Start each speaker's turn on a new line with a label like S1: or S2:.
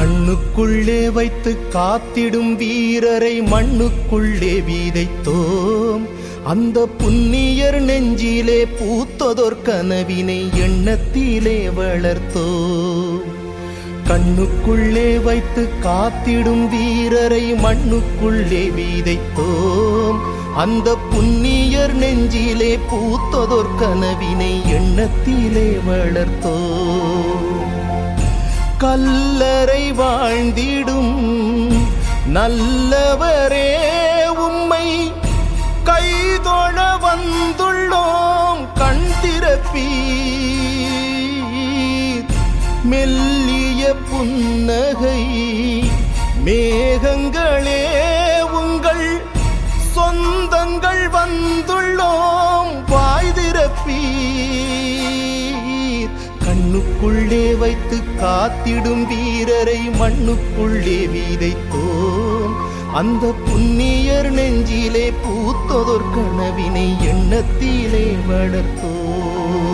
S1: கண்ணுக்குள்ளே வைத்து காத்திடும் வீரரை மண்ணுக்குள்ளே விதைத்தோம். அந்த புண்ணியர் நெஞ்சிலே பூத்ததோர் கனவினை எண்ணத்திலே வளர்த்தோம். கண்ணுக்குள்ளே வைத்து காத்திடும் வீரரை மண்ணுக்குள்ளே விதைத்தோம். அந்த புண்ணியர் நெஞ்சிலே பூத்ததோர் கனவினை எண்ணத்திலே வளர்த்தோம். கல்லறை வாழ்ந்திடும் நல்லவரே உம்மை கைதொழ வந்துள்ளோம். கண் திறப்பீர் மெல்லிய புன்னகை மேகங்களே உங்கள் சொந்தங்கள் வந்துள்ளோம். வாய் திறப்பீர் கண்ணுக்குள்ளே வைத்து காத்திடும் வீரரை மண்ணுக்குள்ளே விதைத்தோம். அந்த புண்ணியர் நெஞ்சிலே பூத்ததோர் கனவினை எண்ணத்திலே வளர்த்தோம்.